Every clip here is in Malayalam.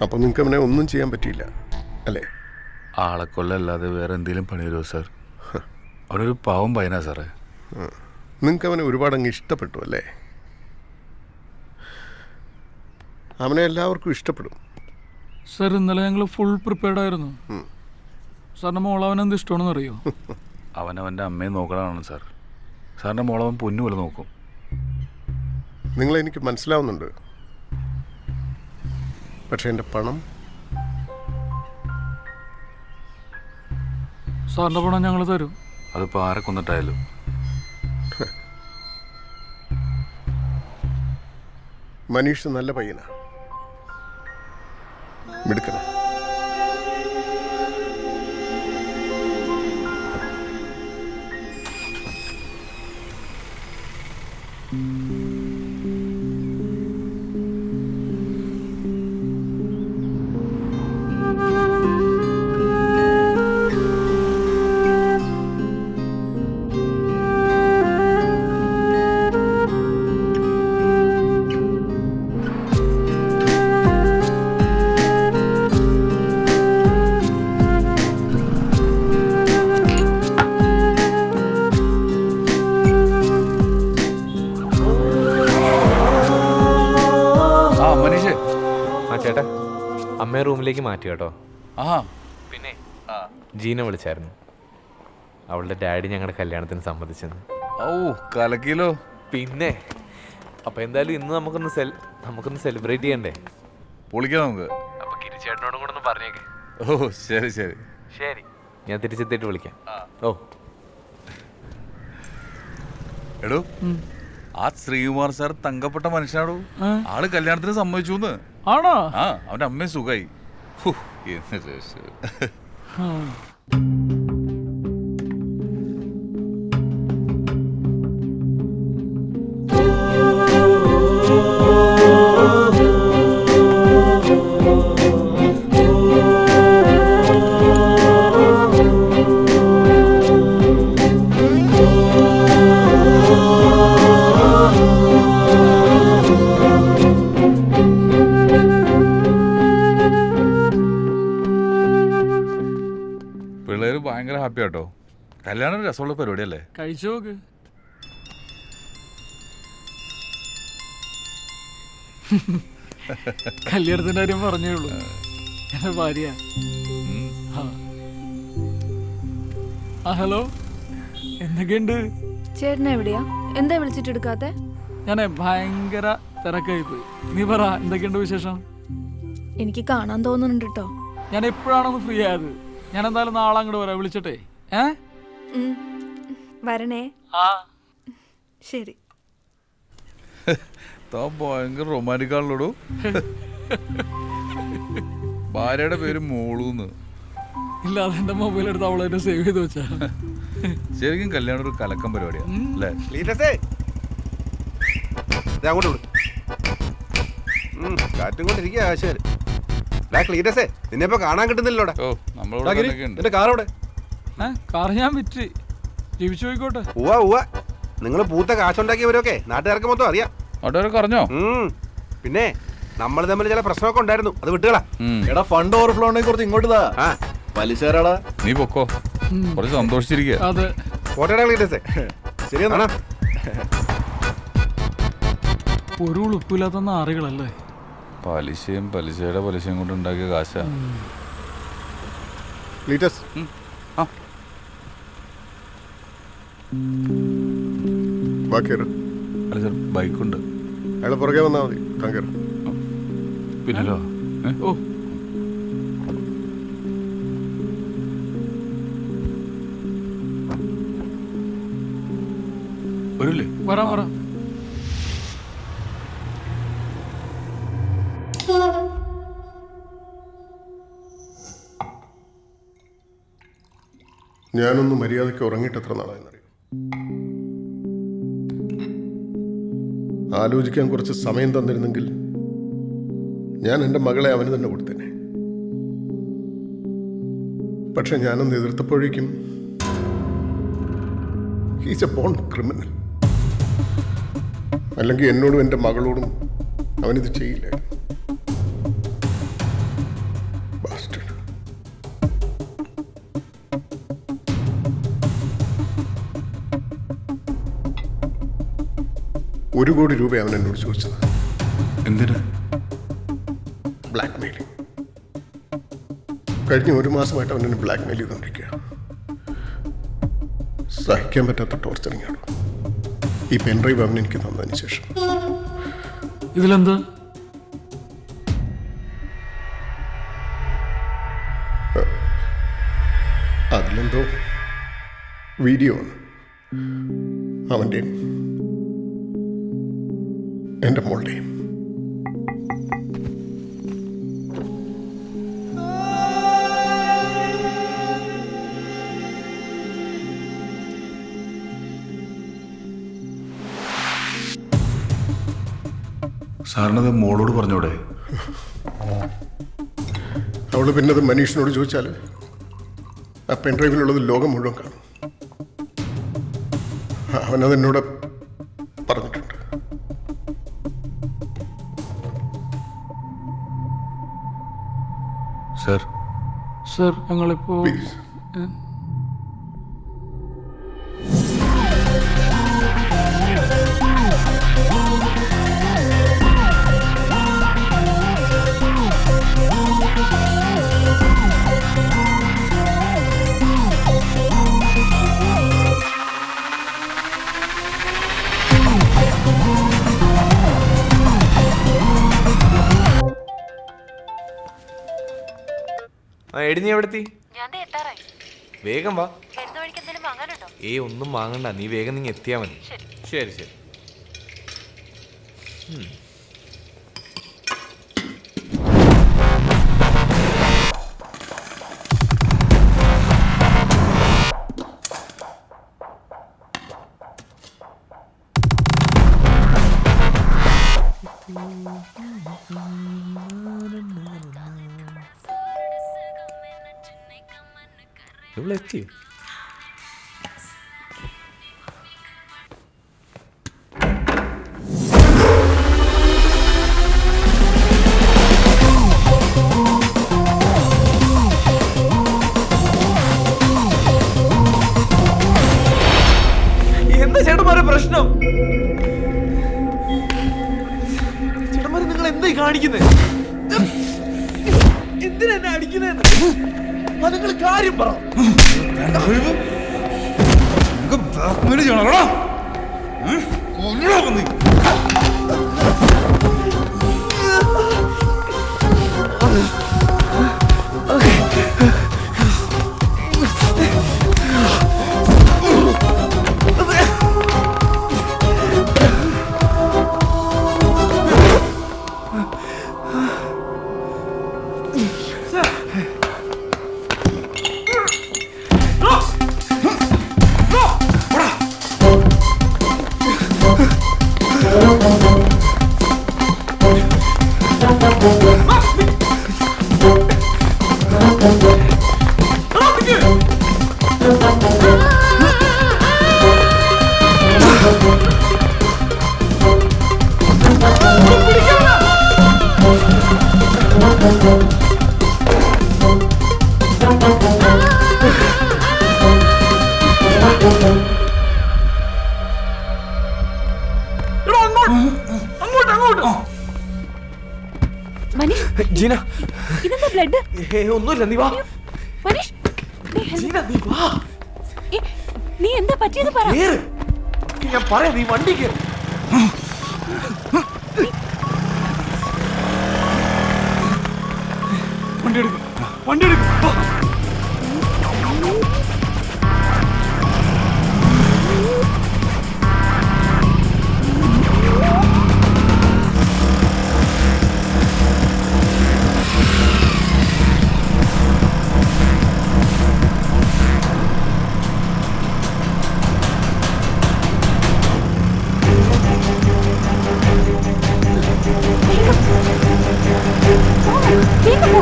അപ്പം നിങ്ങൾക്ക് അവനെ ഒന്നും ചെയ്യാൻ പറ്റിയില്ല അല്ലേ? ആളെ കൊല്ലല്ലാതെ വേറെ എന്തെങ്കിലും പണി വരുമോ സാർ? അവനൊരു പാവം പയ്യനാ സാറേ. നിങ്ങൾക്ക് അവനെ ഒരുപാട് അങ്ങ് ഇഷ്ടപ്പെട്ടു അല്ലേ? അവനെ എല്ലാവർക്കും ഇഷ്ടപ്പെടും സാർ. ഇന്നലെ ഞങ്ങൾ ഫുൾ പ്രിപ്പയർഡ് ആയിരുന്നു. സാറിൻ്റെ മോൾ അവനെന്ത് ഇഷ്ടമാണെന്ന് അറിയോ? അവനവൻ്റെ അമ്മയെ നോക്കണതാണ് സാർ. സാറിൻ്റെ മോളവൻ പൊന്നു പോലെ നോക്കും. നിങ്ങളെനിക്ക് മനസ്സിലാവുന്നുണ്ട്. പക്ഷെ എൻ്റെ പണം സാറിൻ്റെ പണം ഞങ്ങൾ തരും. അതിപ്പോൾ ആരെ കൊന്നിട്ടായാലും. മനീഷ് നല്ല പയ്യനാ, മിടുക്കനാ. ചേട്ടാ, അമ്മയെ റൂമിലേക്ക് മാറ്റി കേട്ടോ. ആ പിന്നെ ജീന വിളിച്ചായിരുന്നു. അവളുടെ ഡാഡി ഞങ്ങളുടെ കല്യാണത്തിന് സമ്മതിച്ചെന്ന്. ഓ കലക്കിലോ. പിന്നെ അപ്പൊ എന്തായാലും ഇന്ന് നമുക്കൊന്ന് സെലിബ്രേറ്റ് ചെയ്യണ്ടേ? പൊളിക്കാം നമുക്ക്. അപ്പൊ കിരിച്ചേട്ടനോടും കൂടെ ഒന്ന് പറഞ്ഞേക്കെ. ഓ ശരി ശരി ശരി, ഞാൻ തിരിച്ചെത്തിയിട്ട് വിളിക്കാം. ഓ എടോ, ആ ശ്രീകുമാർ സാർ തങ്കപ്പെട്ട മനുഷ്യനാടോ. ആള് കല്യാണത്തിന് സമ്മതിച്ചു. ആണോ? ആ, അവന്റെ അമ്മയും സുഖായി. പിള്ളേര് ഭയങ്കര ഹാപ്പി ആട്ടോ. കല്യാണം രസമുള്ള പരിപാടിയല്ലേ? കഴിച്ചു നോക്ക്. കല്യാണത്തിന്റെ കാര്യം പറഞ്ഞേ ഉള്ളൂ. എന്റെ ഭാര്യ. ആ ഹലോ, എന്തൊക്കെയുണ്ട്? ചേട്ടൻ എവിടെയാ? എന്താ വിളിച്ചിട്ട് എടുക്കാത്തെ? ഞാനേ ഭയങ്കര തിരക്കായി പോയി. നീ പറ, എന്തൊക്കെയുണ്ട് വിശേഷം? എനിക്ക് കാണാൻ തോന്നുന്നുണ്ട് കേട്ടോ. ഞാൻ എപ്പോഴാണൊന്ന് ഫ്രീ ആയത്? ഞാൻ എന്തായാലും നാളെ അങ്ങോട്ട് വരാം. വിളിച്ചിട്ടേ. വരണേ. ശരി. ഭയങ്കര റൊമാൻറ്റിക് ആണല്ലോടോ. ഭാര്യയുടെ പേര് മോളൂന്ന്. ഇല്ല, അതെന്റെ മൊബൈൽ എടുത്ത് അവളെ സേവ് ചെയ്ത് വെച്ചാ. ശരിക്കും കല്യാണം ഒരു കലക്കം പരിപാടിയാ അല്ലേ? കാറ്റും കൊണ്ടിരിക്കുക ആശാര്. നിന്നെ ഇപ്പൊ കാണാൻ കിട്ടുന്നില്ലോടെ. ഓ, നമ്മളോട് കാറോടെ കാർ ഞാൻ വിറ്റ് ജീവിച്ചു പോയിക്കോട്ടെ. ഉവ്വ നിങ്ങൾ പൂത്ത കാശുണ്ടാക്കിയവരൊക്കെ നാട്ടുകാർക്ക് മൊത്തം അറിയാം. അവിടെ അറിഞ്ഞോ? പിന്നെ നമ്മൾ തമ്മിൽ ചില പ്രശ്നമൊക്കെ ഉണ്ടായിരുന്നു, അത് വിട്ടുകളാ. എടാ, ഫണ്ട് ഓവർഫ്ലോ കുറച്ച് ഇങ്ങോട്ട് പലിശാരാടാ. നീ പൊക്കോ, കുറച്ച് സന്തോഷിച്ചിരിക്കുക. അതെ, ശരിയാ. ഒരു ഉളുപ്പില്ലാത്ത നാറികളല്ലേ. പലിശയും പലിശയുടെ പലിശയും കൊണ്ട് ഉണ്ടാക്കിയ കാശാ. ലീറ്റസ്, അല്ല സാർ, ബൈക്കുണ്ട്. അയാളെ പുറകെ വന്നാൽ മതി. താങ്കർ പിന്നല്ലോ. ഓ, വരൂല്ലേ? വരാം വരാം. ഞാനൊന്ന് മര്യാദയ്ക്ക് ഉറങ്ങിയിട്ട് എത്ര നാളായെന്നറിയും. ആലോചിക്കാൻ കുറച്ച് സമയം തന്നിരുന്നെങ്കിൽ ഞാൻ എൻ്റെ മകളെ അവന് തന്നെ കൊടുത്തേനെ. പക്ഷെ ഞാനൊന്ന് എതിർത്തപ്പോഴേക്കും ഹീസ് എ ബോൺ ക്രിമിനൽ. അല്ലെങ്കിൽ എന്നോടും എൻ്റെ മകളോടും അവനിത് ചെയ്യില്ലായിരുന്നു. 1 കോടി രൂപ അവൻ എന്നോട് ചോദിച്ചത്. എന്തിനാ? Black mailing. കഴിഞ്ഞ 1 മാസമായിട്ട് അവൻ എന്നെ ബ്ലാക്ക് മെയിൽ ചെയ്തുകൊണ്ടിരിക്കുക. സഹിക്കാൻ പറ്റാത്ത ടോർച്ചറിങ് ആണ്. ഈ പെൻഡ്രൈവ് അവൻ എനിക്ക് തന്നതിന് ശേഷം ഇതിലെന്താ? അതിലെന്തോ വീഡിയോ ആണ്. അവൻ്റെയും എൻ്റെ മോളുടെയും. സാറിനത് മോളോട് പറഞ്ഞോടെ? അവൾ പിന്നെ അത് മനീഷിനോട് ചോദിച്ചാൽ ആ പെൻഡ്രൈവിലുള്ളത് ലോകം മുഴുവൻ കാണും. അവനത് എന്നോട് പറഞ്ഞിട്ടുണ്ട്. സർ, സർ ഞങ്ങളിപ്പോ പ്ലീസ്. എടി നീ എവിടെത്തി? വേഗം വാ. വാങ്ങാനുണ്ടോ? ഒന്നും വാങ്ങണ്ട, നീ വേഗം നീ എത്തിയാ മതി. ശരി ശരി. എത്തി? എന്താ ചേട്ടന്മാരെ പ്രശ്നം? ചേട്ടന്മാരെ നിങ്ങൾ എന്തായി കാണിക്കുന്നത്? എന്തിനാ എന്നെ അടിക്കുന്നതെന്ന് നിങ്ങൾ കാര്യം പറ. ജീന, ഇതെന്താ ബ്ലഡ്? ഒന്നുമില്ല, നീ വാ. മനീഷ്, ജീന, നീ വാ. നീ എന്താ പറ്റിയത് പറ. ഞാൻ പറയാം, നീ വണ്ടി കേറ്. വണ്ടി എടുക്കും, വണ്ടി എടുക്കും. വേഗം പോ.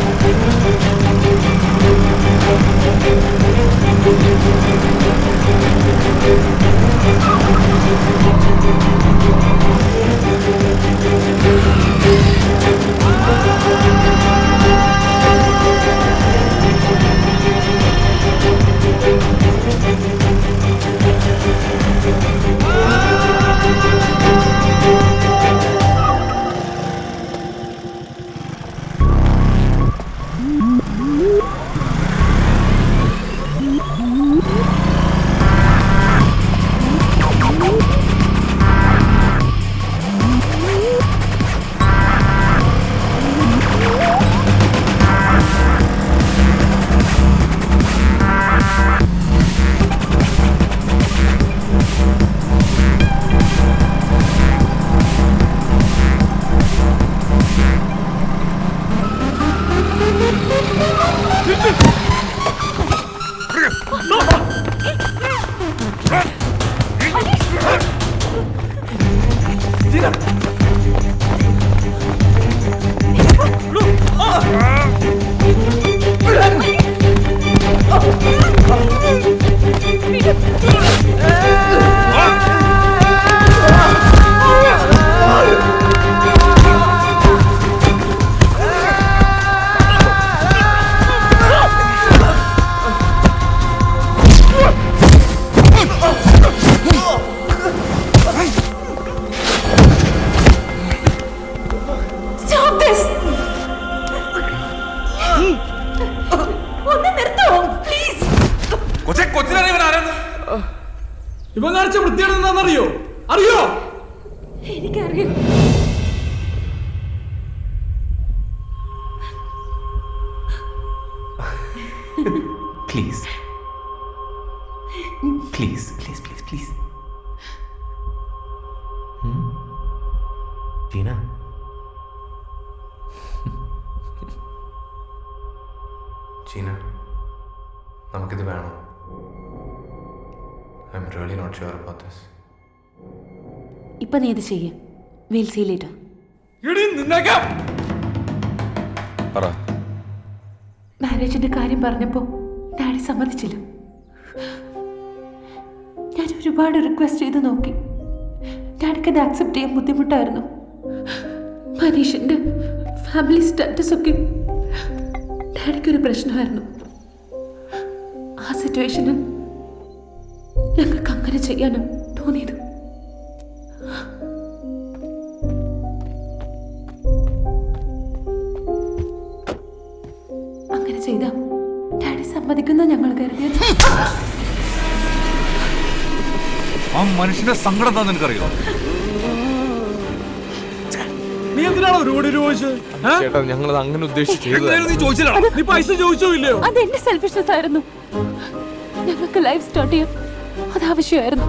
ഇവൻ കാണിച്ച വൃത്തിയാണ് എന്താണെന്നറിയോ? അറിയോ? എനിക്കറിയാം. Please. Please, please, please, please. Gina. Gina, നമുക്കിത് വേണോ? I'm really not sure about this. ഇപ്പൊ നീ ഇത് ചെയ്യേ. We'll see later. എടീ നിന്നേക്കാം. പറ. മാരേജിന്റെ കാര്യം പറഞ്ഞപ്പോ ഡാഡി സമ്മതിച്ചില്ല. ഞാൻ ഒരുപാട് റിക്വസ്റ്റ് ചെയ്ത് നോക്കി. ഡാഡിക്ക് അത് ആക്സെപ്റ്റ് ചെയ്യാൻ ബുദ്ധിമുട്ടായിരുന്നു. മനീഷിന്റെ ഫാമിലി സ്റ്റാറ്റസ് ഒക്കെ ഡാഡിക്കൊരു പ്രശ്നമായിരുന്നു. ആ സിറ്റുവേഷനിൽ ഞങ്ങൾക്ക് അങ്ങനെ ചെയ്യാനും തോന്നിയത്. അങ്ങനെ ചെയ്ത ഡാഡി സമ്മതിക്കുന്ന ഞങ്ങൾ കരുതിയത്. ആ മനുഷ്യന്റെ സങ്കടം എന്താ നിനക്കറിയോ? നീ എന്തിനാണോ ഒരുപാട് ചോദിച്ചത്? ചേട്ടാ ഞങ്ങളത് അങ്ങനെ ഉദ്ദേശിച്ചു എന്തായാലും നീ ചോദിച്ചില്ല. നീ പൈസ ചോദിച്ചോ ഇല്ലയോ? അത് എന്റെ സെൽഫിഷ്നെസ് ആയിരുന്നു. ഞങ്ങൾക്ക് ലൈഫ് സ്റ്റാർട്ട് ചെയ്യാൻ അത് ആവശ്യമായിരുന്നു.